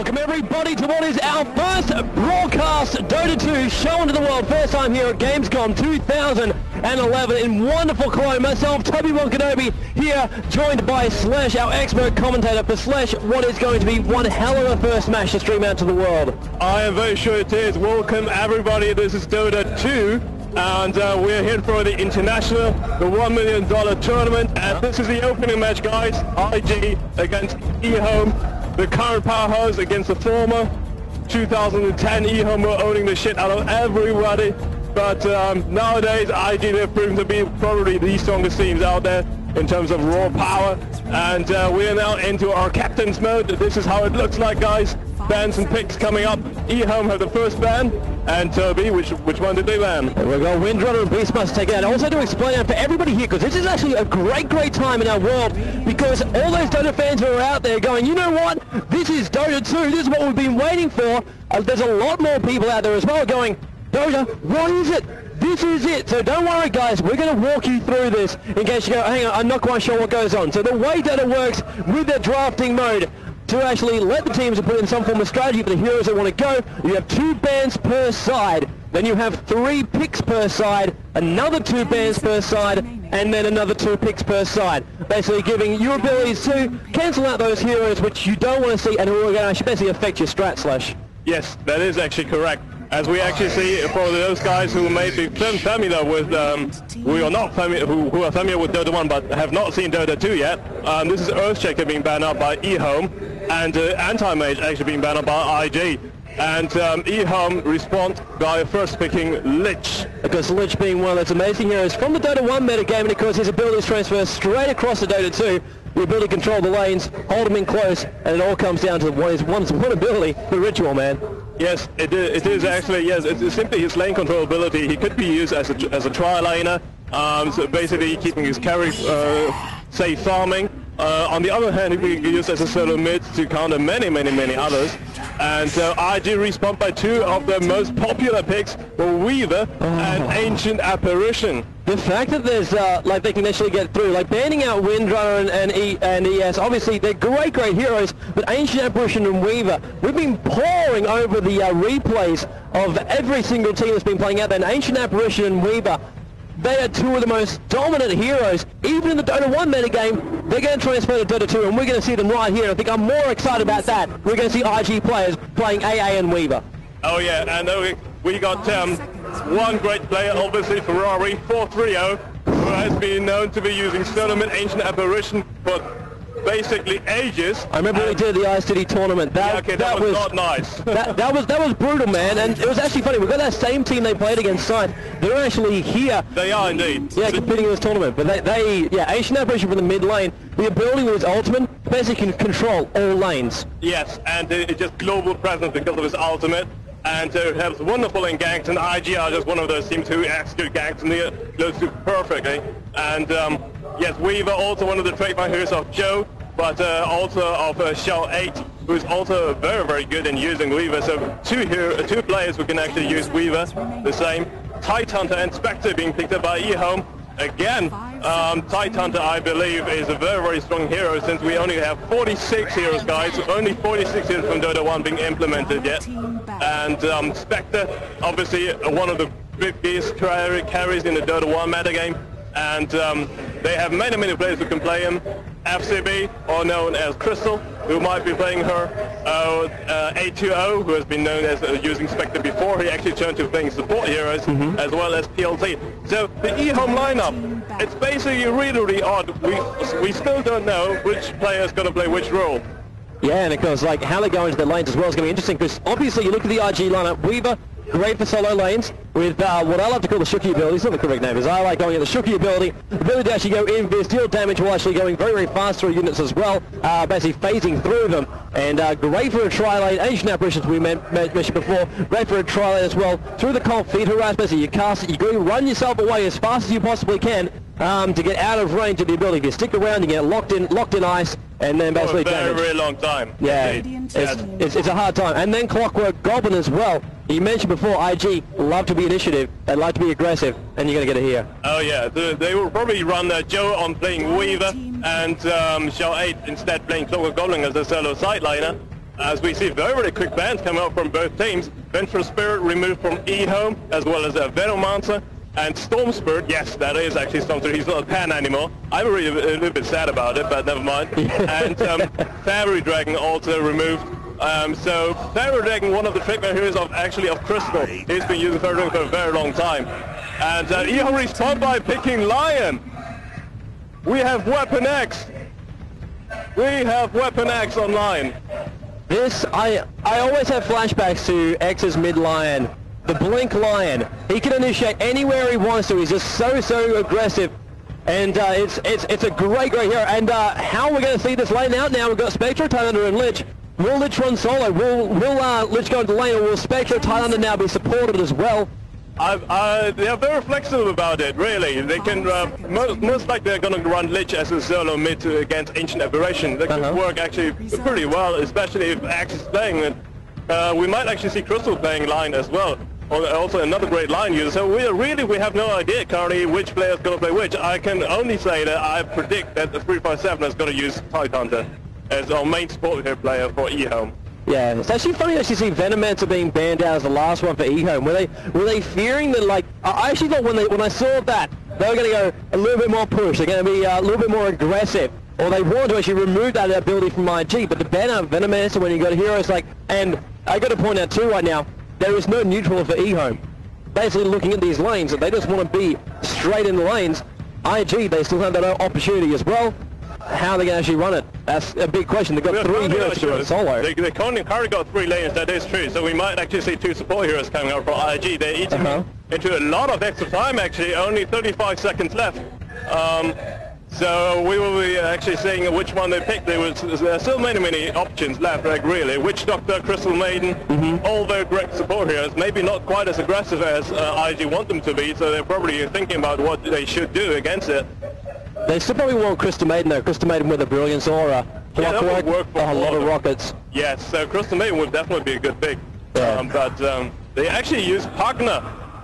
Welcome everybody to what is our first broadcast Dota 2 show into the world. First time here at Gamescom 2011 in wonderful Cologne. Myself, Toby Kenobi, here joined by Slash, our expert commentator for Slash. What is going to be one hell of a first match to stream out to the world. I am very sure it is. Welcome everybody. This is Dota 2. And we're here for the international, the $1 million tournament. And this is the opening match, guys. IG against eHome, the current powerhouse against the former 2010 eHome were owning the shit out of everybody. But nowadays, IG they've proven to be probably the strongest teams out there in terms of raw power. And we are now into our captain's mode. This is how it looks like, guys. Bans and picks coming up. eHome have the first ban. And Toby, which one did they ban? There we go, Windrunner and Beast must take it out. Also to explain out for everybody here, because this is actually a great time in our world, because all those Dota fans who are out there going, you know what, this is Dota 2, this is what we've been waiting for. There's a lot more people out there as well going, Dota, what is it? This is it. So don't worry, guys, we're going to walk you through this in case you go, hang on, I'm not quite sure what goes on. So the way Dota works with the drafting mode, to actually let the teams put in some form of strategy for the heroes that want to go, you have 2 bans per side, then you have 3 picks per side, another 2 bans per side, and then another 2 picks per side. Basically giving you abilities to cancel out those heroes which you don't want to see and who are going to basically affect your strat, Slash. Yes, that is actually correct. As we actually see for those guys who may be familiar with, who are familiar with Dota 1 but have not seen Dota 2 yet, this is Earthshaker being banned out by eHome, and Anti-Mage actually being banned out by IG. And eHome respond by first picking Lich. Because Lich being one of those amazing heroes from the Dota 1 metagame, and of course his abilities transfer straight across to Dota 2. The ability to control the lanes, hold them in close, and it all comes down to one ability, the Ritual, man. Yes, it is actually, yes, it's simply his lane control ability. He could be used as a tri-laner, so basically keeping his carry safe farming. On the other hand, he can be used as a solo mid to counter many others. And IG respawned by 2 of the most popular picks were Weaver and Ancient Apparition. The fact that there's, like, they can actually get through, like banning out Windrunner and ES, obviously they're great heroes, but Ancient Apparition and Weaver, we've been poring over the replays of every single team that's been playing out there, and Ancient Apparition and Weaver, they are 2 of the most dominant heroes. Even in the Dota 1 metagame, they're going to transfer to Dota 2, and we're going to see them right here. I think I'm more excited about that. We're going to see IG players playing AA and Weaver. Oh yeah, and we got one great player, obviously Ferrari 430, who has been known to be using solo mid Ancient Apparition for basically ages. I remember we did the HDish tournament. That was not nice. that was brutal, man, and it was actually funny. We've got that same team they played against side. They're actually here. They are indeed. Yeah, competing in this tournament. But yeah, Ancient Apparition from the mid lane. The ability with his ultimate basically can control all lanes. Yes, and it's just global presence because of his ultimate. And it helps wonderful in ganks, and IG are just one of those teams who execute ganks and those do perfectly. And yes, Weaver also one of the trademark heroes of Joe, but also of Shell 8, who is also very good in using Weaver. So 2 players who can actually use Weaver, the same. Tidehunter and Spectre being picked up by eHome. Again, Tidehunter, I believe, is a very strong hero, since we only have 46 heroes, guys. Only 46 heroes from Dota 1 being implemented yet. And Spectre, obviously one of the biggest carries in the Dota 1 metagame. And they have many players who can play him. FCB, or known as Crystal, who might be playing her. A2O, who has been known as using Spectre before. He actually turned to playing support heroes, as well as PLT. So the eHome lineup, it's basically really odd. We still don't know which player is going to play which role. Yeah, and of course, like, how they go into the lanes as well is going to be interesting, because obviously you look at the IG lineup, Weaver, great for solo lanes, with what I love to call the Shooky ability. It's not the correct name, because I like going at the Shooky ability. The ability to actually go in, deal damage while actually going very fast through units as well, basically phasing through them. And great for a tri-lane. Ancient Apparitions we mentioned before, great for a tri-lane as well. Through the cold feet harass, basically you cast it, you go run yourself away as fast as you possibly can to get out of range of the ability. If you stick around, you get locked in ice, and then basically for a very long time. Yeah, it's a hard time. And then Clockwork Goblin as well. You mentioned before, IG love to be initiative, they like to be aggressive, and you're going to get it here. Oh yeah, they will probably run Joe on playing Weaver, and Shell 8 instead playing Clockwork Goblin as a solo side laner. as we see very, very quick bans coming out from both teams. Vengeful Spirit removed from eHome, as well as Venomancer. And Storm Spirit, yes, that is actually Storm Spirit. He's not a pan anymore. I'm really a little bit sad about it, but never mind. And Fairy Dragon also removed. So Fairy Dragon, one of the trademark heroes of Crystal, he's been using Fairy Dragon for a very long time. And eHome respawned by picking Lion. We have Weapon X. We have Weapon X online. This, I always have flashbacks to X's mid Lion. The Blink Lion. He can initiate anywhere he wants to. He's just so aggressive. And it's a great hero. And how we're going to see this lane out now, we've got Spectre, Tidelander and Lich. Will Lich run solo? Will Lich go into the lane, or will Spectre, Tidelander now be supported as well? They are very flexible about it, really. They can, most likely they're going to run Lich as a solo mid against Ancient Aberration. That can work actually pretty well, especially if Axe is playing it. We might actually see Crystal playing line as well. Also another great line user. So we have no idea currently which player is going to play which. I can only say that I predict that the 357 is going to use Tidehunter as our main support here player for eHome. Yeah, it's actually funny to actually see Venomancer being banned out as the last one for eHome. Were they fearing that, like, I actually thought when I saw that, they were going to go a little bit more push, they're going to be a little bit more aggressive, or they want to actually remove that ability from IG, but the ban out Venomancer when you got heroes like, and I got to point out too right now, there is no neutral for eHome. Basically looking at these lanes, they just want to be straight in the lanes. IG, they still have that opportunity as well. How are they going to actually run it? That's a big question. They've got 3 heroes to do it solo. They currently got 3 lanes, that is true. So we might actually see 2 support heroes coming out for IG. They're eating into a lot of extra time actually, only 35 seconds left. So we will be actually seeing which one they pick. There are still many options left, like really. Witch Doctor, Crystal Maiden, all very great support heroes. Maybe not quite as aggressive as IG want them to be, so they're probably thinking about what they should do against it. They still probably want Crystal Maiden though. Crystal Maiden with a Brilliance Aura. Yeah, that would work for a lot of rockets. Yes, so Crystal Maiden would definitely be a good pick. Yeah. But they actually use Pugna.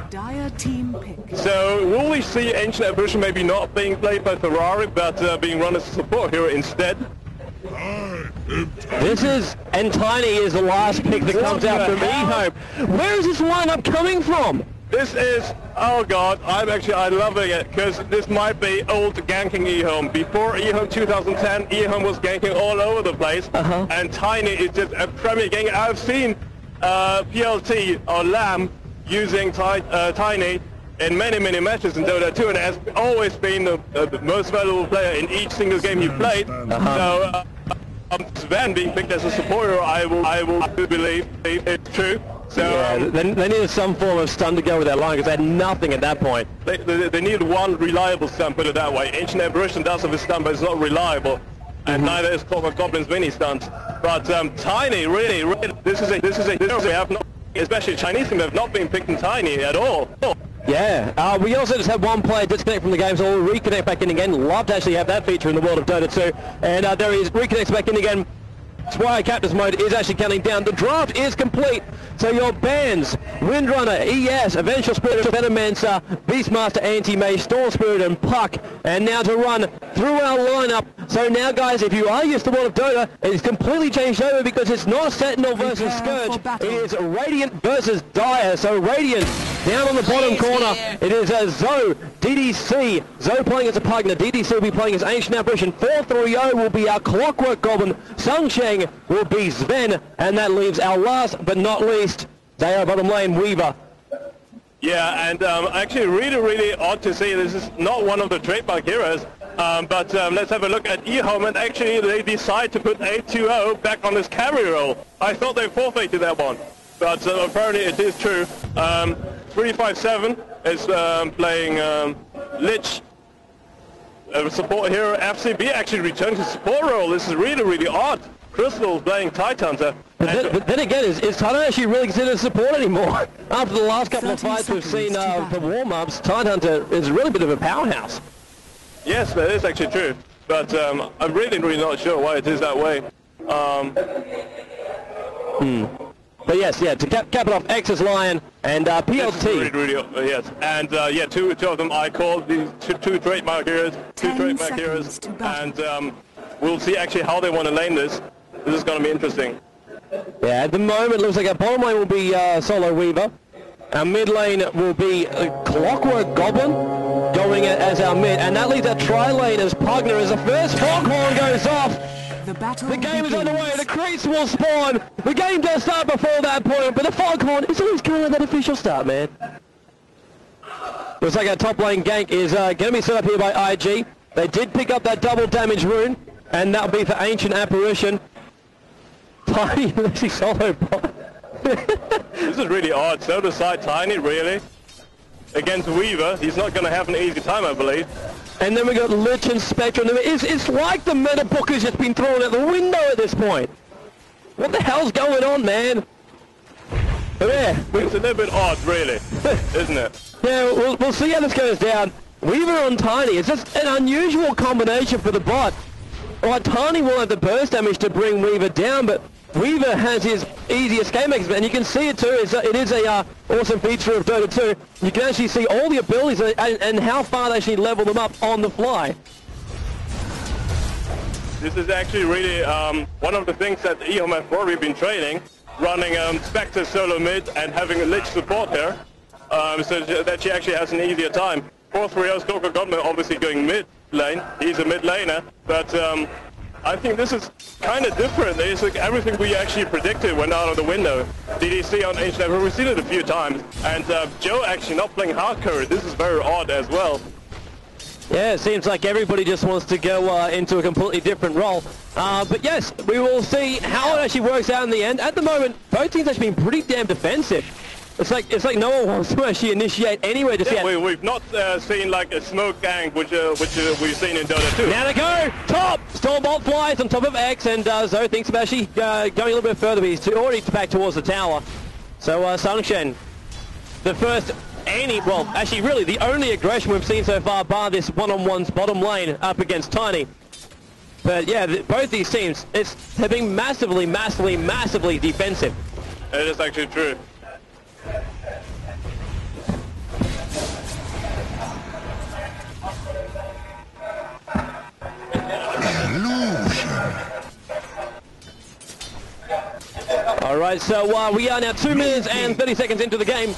Dire team pick. So will we see Ancient Aberration maybe not being played by Ferrari, but being run as a support hero instead? This is, and Tiny is the last pick that comes out from eHome. Where is this lineup coming from? This is, oh god, I'm loving it, because this might be old ganking eHome. Before eHome 2010, eHome was ganking all over the place, and Tiny is just a premier ganker. I've seen PLT or Lamb using Tiny in many matches in Dota 2, and it has always been the most valuable player in each single game he played. So Sven being picked as a supporter, I will believe it's true. So yeah, they needed some form of stun to go with that line, because they had nothing at that point. They needed one reliable stun, put it that way. Ancient Aberration does have a stun, but it's not reliable. And neither is Clockwork Goblin's mini stuns. But Tiny, really, this is a hero we have not, especially Chinese team, have not been picking Tiny at all. Yeah, we also just had one player disconnect from the game, so we'll reconnect back in again. Love to actually have that feature in the world of Dota 2. And there he is, reconnects back in again. Spire Captain's mode is actually counting down. The draft is complete. So your bands, Windrunner, ES, Vengeful Spirit, Venomancer, Beastmaster, Anti-Mage, Storm Spirit and Puck. And now to run through our lineup. So now guys, if you are used to the world of Dota, it's completely changed over, because it's not Sentinel versus Scourge. It is Radiant versus Dire. So Radiant down on the bottom corner. It is Zoe, DDC. Zoe playing as a Pugna. DDC will be playing as Ancient Aberration. 4-3-0 will be our Clockwork Goblin. Sungsheng will be Sven. And that leaves our last but not least, Daya bottom lane, Weaver. Yeah, and actually really odd to see. This is not one of the trademark heroes. But let's have a look at eHome, and actually they decide to put 8-2-0 back on his carry roll. I thought they forfeited that one, but apparently it is true. 357 is playing Lich, support hero. FCB actually returned to support role. This is really odd. Crystal playing Tidehunter. But then again, is Tidehunter actually really considered support anymore? After the last couple of fights we've seen for warm-ups, Tidehunter is really a bit of a powerhouse. Yes, that is actually true, but I'm really not sure why it is that way. But yes, yeah, to cap it off, X's Lion and PLT. Really, yes, and yeah, two of them I called these two trademark heroes, and we'll see actually how they want to lane this. This is going to be interesting. Yeah, at the moment, looks like our bottom lane will be Solo Weaver. Our mid lane will be Clockwork Goblin going as our mid, and that leaves our tri-lane as Pugner as the first foghorn goes off. The game is underway, the creeps will spawn. The game does start before that point, but the foghorn is always kind of that official start, man. Looks like our top lane gank is going to be set up here by IG. They did pick up that double damage rune, and that'll be for Ancient Apparition. Tiny, let's see solo bot. This is really odd. So to side Tiny, really? Against Weaver, he's not going to have an easy time, I believe. And then we got Lich and Spectrum. It's like the meta book has just been thrown out the window at this point. What the hell's going on, man? Yeah, it's a little bit odd, really, isn't it? Yeah, we'll see how this goes down. Weaver on Tiny. It's just an unusual combination for the bot. Well, Tiny will have the burst damage to bring Weaver down, but Weaver has his easy escape mechanism, and you can see it too. It is a awesome feature of Dota 2. You can actually see all the abilities and how far they actually level them up on the fly. This is actually really one of the things that EHOM have probably been training, running Spectre solo mid and having a Lich support here, so that she actually has an easier time. 4-3-0 Stalker Goblin obviously going mid lane. He's a mid laner, but I think this is kind of different. It's like everything we actually predicted went out of the window. DDC on Ancient, we've seen it a few times, and Joe actually not playing hardcore. This is very odd as well. Yeah, it seems like everybody just wants to go into a completely different role. But yes, we will see how it actually works out in the end. At the moment, both teams actually been pretty damn defensive. It's like no one wants to actually initiate anywhere just yet. We've not seen like a smoke gang, which we've seen in Dota 2. Now they go! Top! Stormbolt flies on top of X, and Zoe thinks about actually going a little bit further, but he's already back towards the tower. So Sunshen, the first well, actually really the only aggression we've seen so far, bar this one-on-one's bottom lane up against Tiny. But yeah, both these teams, have been massively, massively, massively defensive. It is actually true. Alright, so we are now 2 minutes and 30 seconds into the game.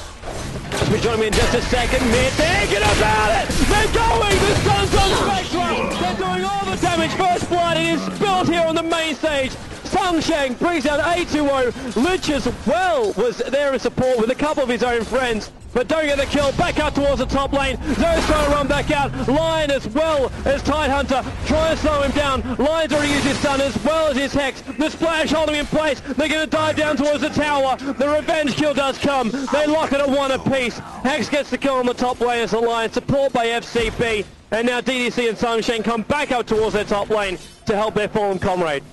Be joining me in just a second. Mid, thinking about it! They're going! The Sun's on Spectrum! They're doing all the damage. First blood, it is spilled here on the main stage. Sungsheng brings down A2O. Lich as well was there in support with a couple of his own friends, but don't get the kill. Back out towards the top lane. Zoe's trying to run back out. Lion as well as Tidehunter trying to slow him down. Lion's already used his stun as well as his Hex. The splash holding him in place. They're going to dive down towards the tower. The revenge kill does come. They lock it at 1 apiece. Hex gets the kill on the top lane as the Lion, support by FCB. And now DDC and Sungsheng come back out towards their top lane to help their fallen comrade.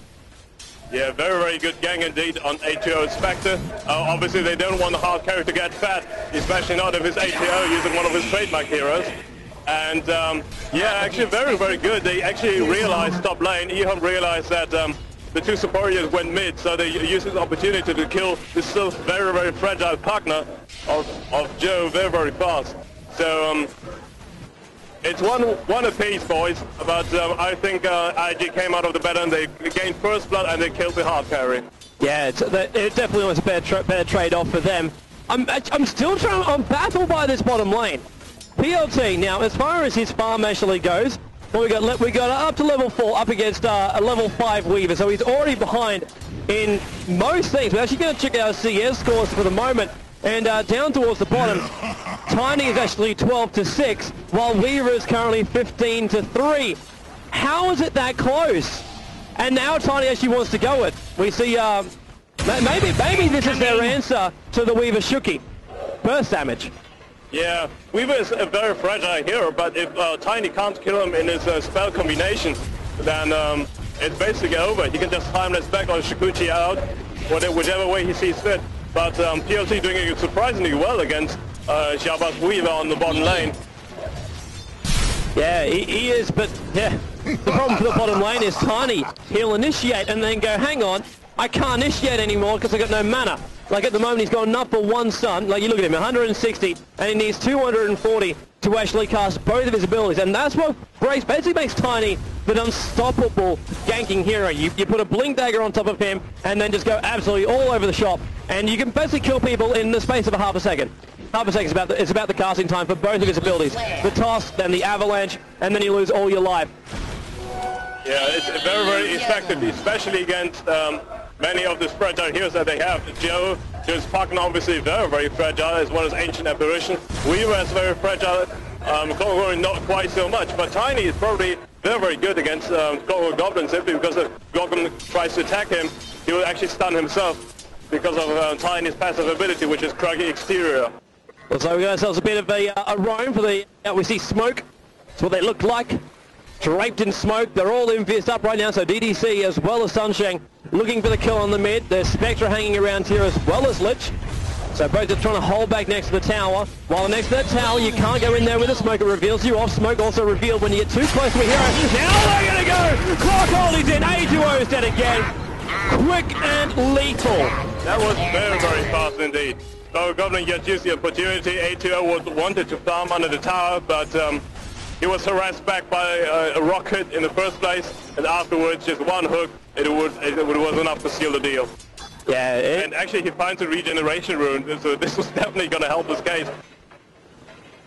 Yeah, very, very good gang indeed on A2O Spectre. Obviously, they don't want the hard carry to get fat, especially not if it's A2O using one of his trademark heroes. And yeah, actually very, very good. They actually realized top lane. EHOM realized that the two superiors went mid, so they used this opportunity to kill this still very, very fragile partner of Joe very, very fast. So it's one apiece, boys, but I think IG came out of the better and they gained first blood and they killed the hard carry. Yeah, it definitely was a better trade-off for them. I'm still I'm baffled by this bottom lane. PLT, now, as far as his farm actually goes, well, we got up to level 4 up against a level 5 Weaver, so he's already behind in most things. We're actually going to check out our CS scores for the moment. And down towards the bottom, Tiny is actually 12-6, while Weaver is currently 15-3. How is it that close? And now Tiny actually wants to go it. We see, maybe this is their answer to the Weaver Shuki. Burst damage. Yeah, Weaver is a very fragile hero, but if Tiny can't kill him in his spell combination, then it's basically over. He can just timeless back on Shikuchi out, whichever way he sees fit. But PLT doing it surprisingly well against Shaba's Weaver on the bottom lane. Yeah, he is, but yeah, the problem for the bottom lane is Tiny. He'll initiate and then go, hang on, I can't initiate anymore because I've got no mana. Like at the moment he's got enough for 1 stun. Like you look at him, 160, and he needs 240 to actually cast both of his abilities, and that's what basically makes Tiny the unstoppable ganking hero. You put a blink dagger on top of him, and then just go absolutely all over the shop, and you can basically kill people in the space of a half a second. Half a second is about the casting time for both of his abilities. The toss, then the avalanche, and then you lose all your life. Yeah, it's very, very effective, especially against many of the fragile heroes that they have. Joe is fucking obviously very, very fragile, as well as Ancient Apparition. Weaver is very fragile. Clockwork not quite so much, but Tiny is probably very, very good against Clockwork Goblin, simply because if Goblin tries to attack him, he will actually stun himself because of Tiny's passive ability, which is Craggy Exterior. Well, so we got ourselves a bit of a roam for the... we see smoke. That's what they look like. Draped in smoke. They're all infused up right now, so DDC as well as Sunshine looking for the kill on the mid. There's Spectra hanging around here as well as Lich. So both are trying to hold back next to the tower. While next to that tower, you can't go in there with a smoke. It reveals you off. Smoke also revealed when you get too close to a hero. Now they're going to go! Clockhold is in. A2O is dead again. Quick and lethal. That was very, very fast indeed. So Goblin just used the opportunity. A2O wanted to farm under the tower, but he was harassed back by a rocket in the first place, and afterwards just one hook, it was enough to seal the deal. Yeah, and actually he finds a regeneration rune, so this was definitely going to help his case.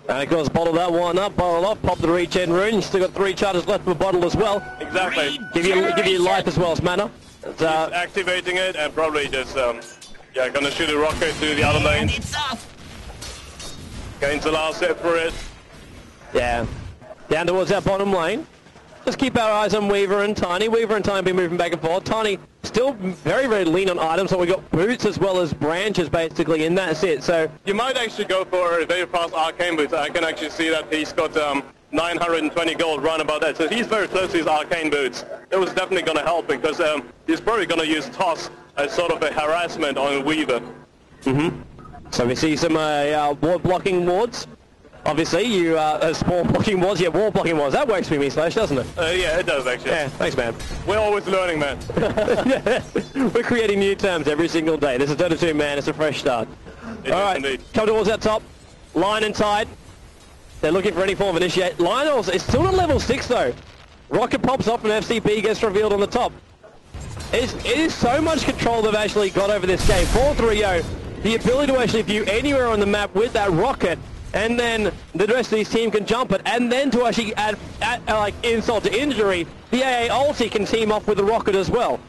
And of course, bottle that one up, bottle off, pop the regen rune. You still got 3 charges left of a bottle as well. Exactly. Give you life as well as mana. He's activating it and probably just gonna shoot a rocket through the other lane. Gains the last hit for it. Yeah. Down towards our bottom lane. Just keep our eyes on Weaver and Tiny. Weaver and Tiny be moving back and forth. Tiny still very, very lean on items, so we got boots as well as branches basically, and that's it. So you might actually go for a very fast arcane boots. I can actually see that he's got 920 gold run about that. So he's very close to his arcane boots. It was definitely going to help because he's probably going to use toss as sort of a harassment on Weaver. So we see some ward blocking wards. Obviously, you spawn blocking wards, wall blocking wards. That works for me, Slash, doesn't it? Yeah, it does actually. Yeah, thanks, man. We're always learning, man. We're creating new terms every single day. This is Dota 2, man. It's a fresh start. All right, indeed. Come towards that top. Line and Tide. They're looking for any form of initiate. Line also is still at level 6, though. Rocket pops off and FCP gets revealed on the top. It is so much control they've actually got over this game. 4-3-0. The ability to actually view anywhere on the map with that rocket, and then the rest of this team can jump it, and then to actually add like insult to injury, the AA ulti can team off with the rocket as well.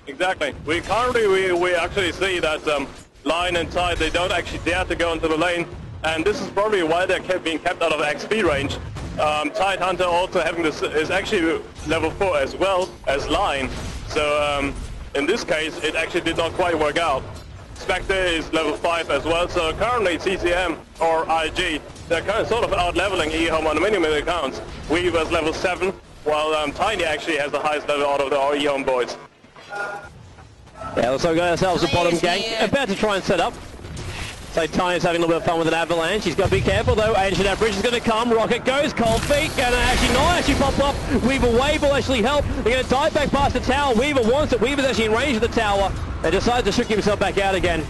Exactly. We actually see that Line and Tide, they don't actually dare to go into the lane, and this is probably why they're being kept out of XP range. Tide Hunter also having this is actually level 4 as well as Line, so in this case it actually did not quite work out. Spectre is level 5 as well, so currently CCM or IG, they're kind of sort of out-leveling eHome on many accounts. Weaver's level 7, while Tiny actually has the highest level out of our eHome boys. Yeah, also got ourselves a bottom gank, about to try and set up. So Tiny's having a little bit of fun with an avalanche. He's got to be careful though. Ancient Apparition is going to come. Rocket goes. Cold Feet going to actually not actually pop up. Weaver wave will actually help. They're going to dive back past the tower. Weaver wants it. Weaver's actually in range of the tower. They decide to shoot himself back out again.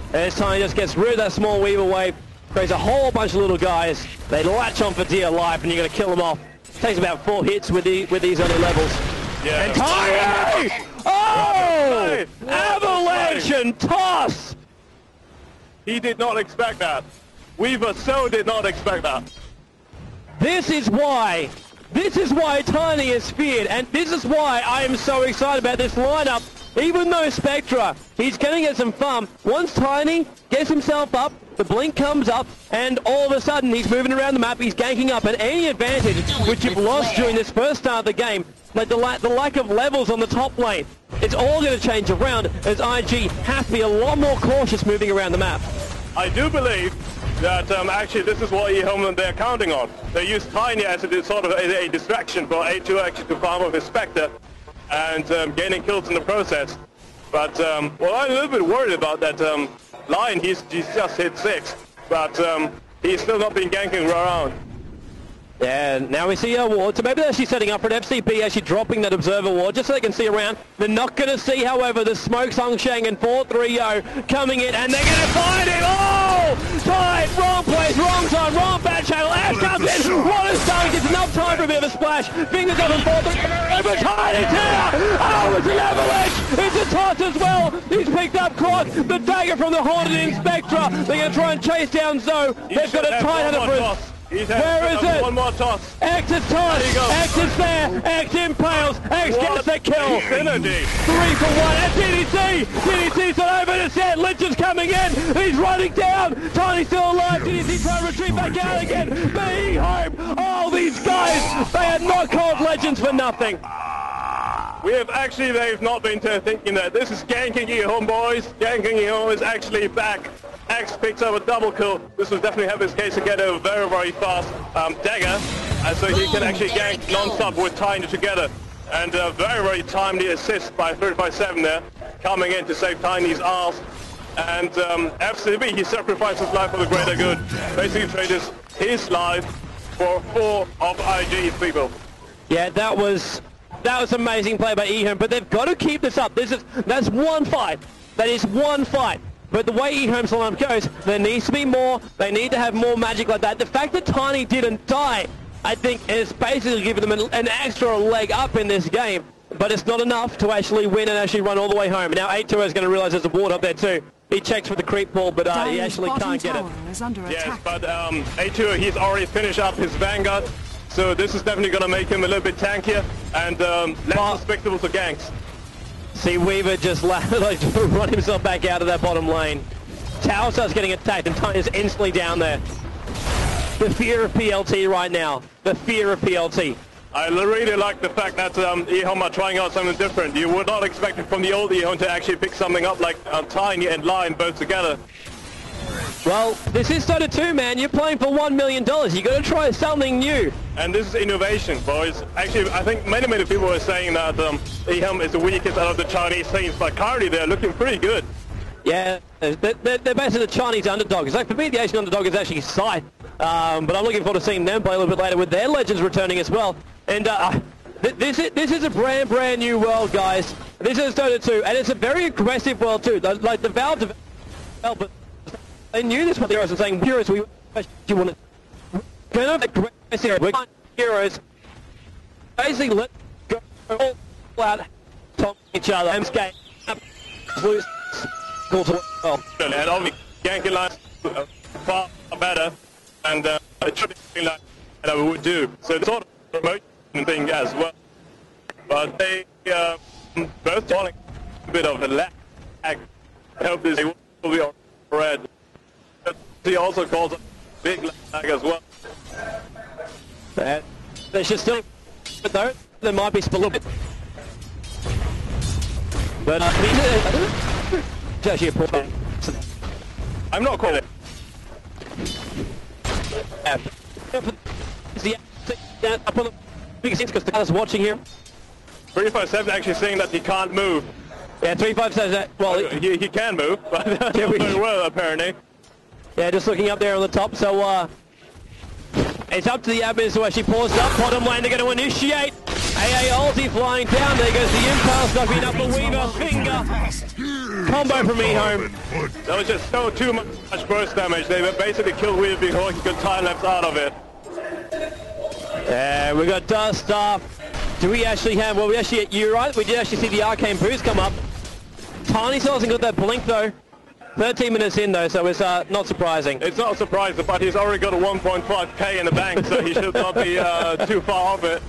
And as Tiny just gets rid of that small Weaver wave, creates a whole bunch of little guys. They latch on for dear life, and you're going to kill them off. Takes about 4 hits with these early levels. Yeah. And Tiny! Oh! Avalanche and toss! He did not expect that. Weaver so did not expect that. This is why Tiny is feared, and this is why I am so excited about this lineup. Even though Spectra, he's going to get some fun. Once Tiny gets himself up, the blink comes up, and all of a sudden he's moving around the map, he's ganking up, and any advantage which you've lost during this first start of the game, like the lack of levels on the top lane, it's all going to change around as IG have to be a lot more cautious moving around the map. I do believe that actually this is what eHome they're counting on. They use Tiny as a sort of a distraction for A2 actually to farm with his Spectre and gaining kills in the process. But well, I'm a little bit worried about that Lion. He's just hit 6, but he's still not been ganking around. Yeah, now we see a ward, so maybe they're actually setting up for an FCP, actually dropping that observer ward, just so they can see around. They're not going to see, however, the smoke Sung Shang and 4-3-0 coming in, and they're going to find him! Oh! kill. Time, wrong place, wrong time, wrong bad channel. Ash comes in. What a start. Gets enough time for a bit of a splash. Fingers up and forth. But Tiny's here. Oh, it's an avalanche. It's a toss as well. He's picked up Croc. The dagger from the Haunted Inspectra. They're going to try and chase down Zoe. They've got a Titan for us. Where is it? One more toss. X is tossed. X is there. X impales. X gets the kill. 3 for 1. And DDC. DDC's not over the set. Lynch is coming in. He's running down. Tiny's still alive. DDC trying to retreat back out again. Being home. All these guys, they are not called legends for nothing. They've not been thinking that. This is ganking you home, boys. Ganking you home is actually back. X picks up a double kill. This will definitely have his case to get a very, very fast dagger. And so he can actually gank non-stop with Tiny together. And a very, very timely assist by 357 there, coming in to save Tiny's arse. And FCB, he sacrificed his life for the greater good. Basically traded his life for 4 of IG's people. Yeah, that was amazing play by Ehome, but they've got to keep this up. That's one fight. That is one fight. But the way Ehome's lineup goes, there needs to be more. They need to have more magic like that. The fact that Tiny didn't die, I think, is basically giving them an extra leg up in this game. But it's not enough to actually win and actually run all the way home. Now 8-2 is going to realize there's a ward up there too. He checks for the creep ball, but he actually can't get it. Yes, but 8-2, he's already finished up his Vanguard. So this is definitely going to make him a little bit tankier and less susceptible to ganks. See, Weaver just run himself back out of that bottom lane. Tower starts getting attacked and Tiny's instantly down there. The fear of PLT right now. The fear of PLT. I really like the fact that Ehome are trying out something different. You would not expect it from the old Ehome to actually pick something up like Tiny and Lion both together. Well, this is Dota 2, man. You're playing for $1 million. You got to try something new. And this is innovation, boys. Actually, I think many people are saying that Ehome is the weakest out of the Chinese teams, but currently they're looking pretty good. Yeah, they're basically the Chinese underdog. It's like, for me, the Asian underdog is actually Scythe. But I'm looking forward to seeing them play a little bit later with their legends returning as well. And this is a brand new world, guys. This is Dota 2, and it's a very aggressive world too. Like the Valve developers, they knew this with the heroes and saying, heroes, we actually want to kind of aggressive. We're heroes. Basically, let's go all out, top each other. MSK, lose, cool to well. And only ganking lines far better, and it should be like that we would do. So it's sort of promotion thing as well. But they both falling a bit of a lag. I hope this will be red. He also calls a big lag as well. They should still, but though there might be a little bit. But it's actually a poor. I'm not calling it. Up on the big sense because the guy's watching here. 357 actually saying that he can't move. Yeah, 357 says that. Well, he can move, but not very well apparently. Yeah, just looking up there on the top. So it's up to the admins to actually pause up. Bottom lane, they're going to initiate. AA ulti flying down. There goes the impulse, knocking up the Weaver. Finger. Combo from Ehome. That was just too much burst damage. They basically killed Weaver before he could time lapse out of it. Yeah, we got dust off. Do we actually have, well, you're right, we did actually see the arcane boost come up. Tiny still hasn't got that blink though. 13 minutes in though, so it's not surprising. It's not surprising, but he's already got a 1.5k in the bank, so he should not be too far off it.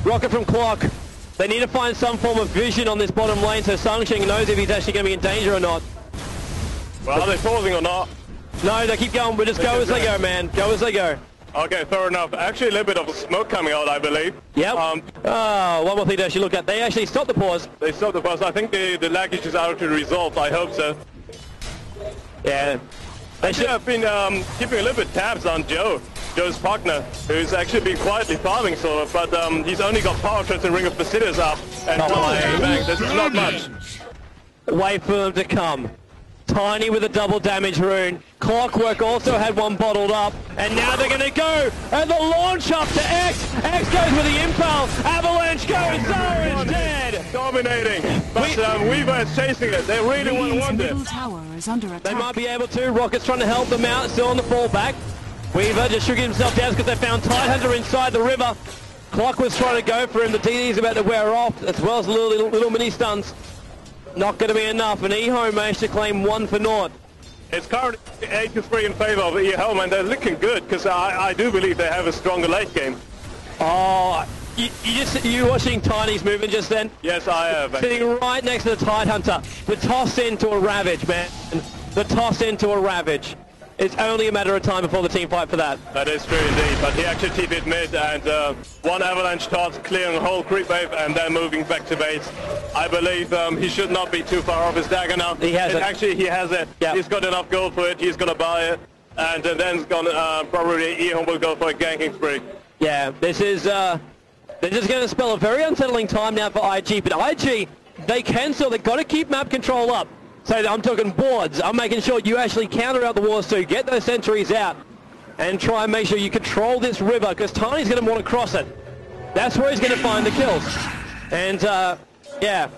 Rocket from Clock. They need to find some form of vision on this bottom lane so Sangsheng knows if he's actually going to be in danger or not. Well, are they pausing or not? No, they keep going. We'll just go as they go, man. Go as they go. Okay, fair enough. Actually, a little bit of smoke coming out, I believe. Yep. One more thing to actually look at. They actually stopped the pause. They stopped the pause. I think the laggage is out to resolve. I hope so. Yeah. They should have been keeping a little bit tabs on Joe's partner, who's actually been quietly farming sort of, but he's only got power trends and Ring of Basidius up. And this is not much. Wait for them to come. Tiny with a double damage rune. Clockwork also had one bottled up. And now they're going to go. And the launch up to X. X goes with the impulse. Avalanche goes. Zara is dead. Dominating. But Weaver is chasing it. They really want it. Tower is under attack. They might be able to. Rocket's trying to help them out. Still on the fallback. Weaver just shook himself down because they found Tidehunter inside the river. Clockwork's trying to go for him. The DD's about to wear off, as well as little mini stuns. Not going to be enough, and Eho managed to claim 1 for naught. It's currently 8-3 in favor of Eho, and they're looking good, because I do believe they have a stronger late game. Oh, you watching Tiny's movement just then? Yes, I have. Sitting right next to the Tidehunter. The toss into a Ravage, man. The toss into a Ravage. It's only a matter of time before the team fight for that. That is true indeed, but he actually TP'd mid and one avalanche toss clearing the whole creep wave and then moving back to base. I believe he should not be too far off his dagger now. He has it. Actually, he has it. Yep. He's got enough gold for it. He's going to buy it. And then probably Ehon will go for a ganking spree. Yeah, this is... they're just going to spell a very unsettling time now for IG, but IG, they can still... They've got to keep map control up. So I'm talking boards. I'm making sure you actually counter out the wars too. Get those sentries out and try and make sure you control this river because Tiny's going to want to cross it. That's where he's going to find the kills. And, yeah,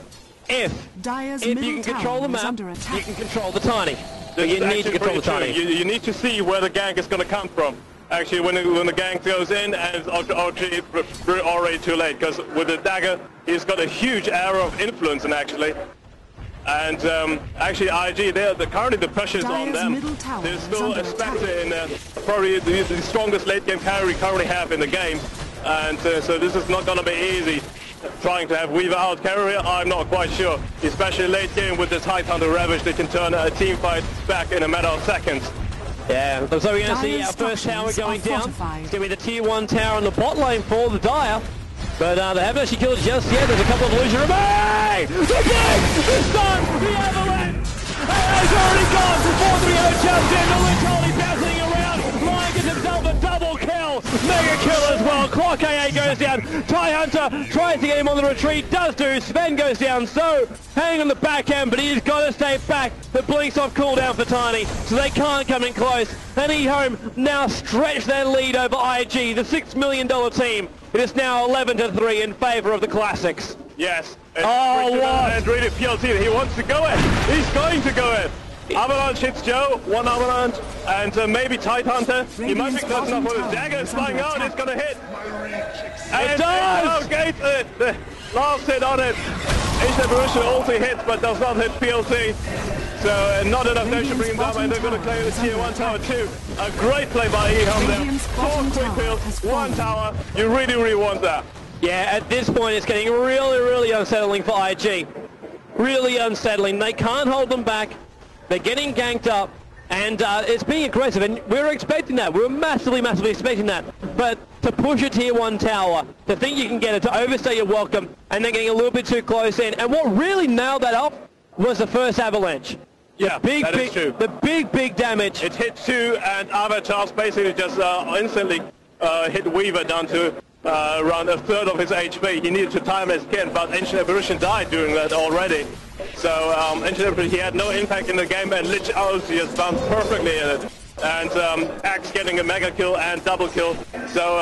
if you can control the map, you can control the Tiny. So you need to control the Tiny. You need to see where the gank is going to come from. Actually, when the gank goes in, and it's already too late because with the dagger, he's got a huge area of influence, and actually. And actually, IG, currently the pressure is on them. There's still a Spectre in probably the strongest late game carry we currently have in the game. And so this is not going to be easy. Trying to have Weaver out carry, I'm not quite sure. Especially late game with this Tidehunter Ravage, they can turn a team fight back in a matter of seconds. Yeah, so we're going to see our first tower going down. It's going to be the tier 1 tower on the bot lane for the Dire. But they haven't actually killed it just yet. There's a couple of illusion remaining. The blink! The stun! The avalanche! It's already gone! 4-3-0 jumps in. The Lich Holy bouncing around. Lion gets himself a double kill. Mega kill as well. Clock AA goes down. Tidehunter tries to get him on the retreat. Does do. Sven goes down. So, hanging on the back end, but he's got to stay back. The blink's off cooldown for Tiny, so they can't come in close. And eHome now stretch their lead over IG, the $6 million team. It is now 11-3 in favor of the Classics. Yes. Oh, what? And really PLT, he wants to go in. He's going to go in. Avalanche hits Joe, one Avalanche, and maybe Tidehunter. He might be close enough for his dagger is flying out, it's going to hit. And it does! Okay, the last hit on it. HDish Evolution also hits, but does not hit PLT. So not enough damage to bring him down, and they're going to claim the tier 1 tower too. A great play by Ehom there. 4 quick kills, 1 tower. You really want that. Yeah, at this point it's getting really unsettling for IG. Really unsettling. They can't hold them back. They're getting ganked up, and it's being aggressive, and we were expecting that. We were massively expecting that. But to push a tier 1 tower, to think you can get it, to overstay your welcome, and then getting a little bit too close in. And what really nailed that up was the first avalanche. Yeah, that is true. The big damage. It hit 2, and Avatar's basically just instantly hit Weaver down to around a third of his HP. He needed to time his skin, but Ancient Apparition died doing that already. So Ancient Apparition, he had no impact in the game, and Lich just bounced perfectly in it. And Axe getting a mega kill and double kill. So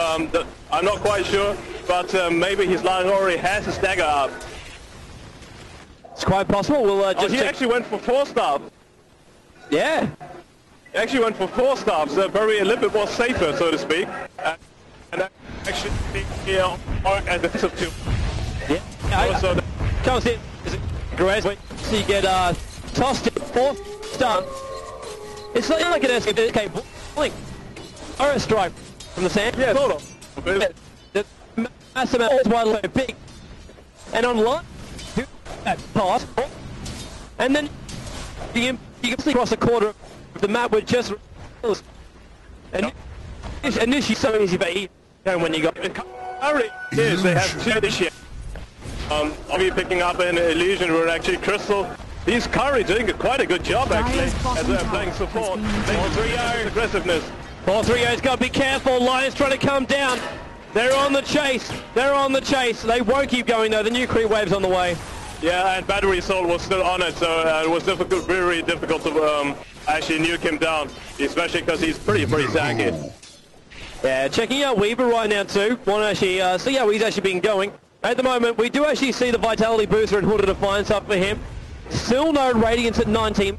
I'm not quite sure, but maybe his line already has his dagger up. It's quite possible. We'll just he actually went for 4 stars. Yeah. He actually went for 4 stars, very a little bit more safer, so to speak. And actually, as a defensive too. Yeah. Can't see it. Is it great? So you get tossed in 4 stun. It's not like an escape blink or a strike from the sand. Yeah, sort of. The mass amount is wide big, and online. That pass, and then you can see across the corner of the map with just and And this is so easy, but when you got... Curry is, they have two this year. I'll be picking up an illusion where actually Crystal, these Curry doing quite a good job actually, as they're playing support. 4-3-0 aggressiveness. 4-3-0's got to be careful. Lions trying to come down. They're on the chase. They're on the chase. They won't keep going though. The nuclear wave's on the way. Yeah, and Battery Soul was still on it, so it was difficult, very difficult to actually nuke him down, especially because he's pretty tanky. Yeah, checking out Weaver right now too. Want to actually see how he's actually been going. At the moment, we do actually see the Vitality Booster and Hooded Defiance up for him. Still no Radiance at 19.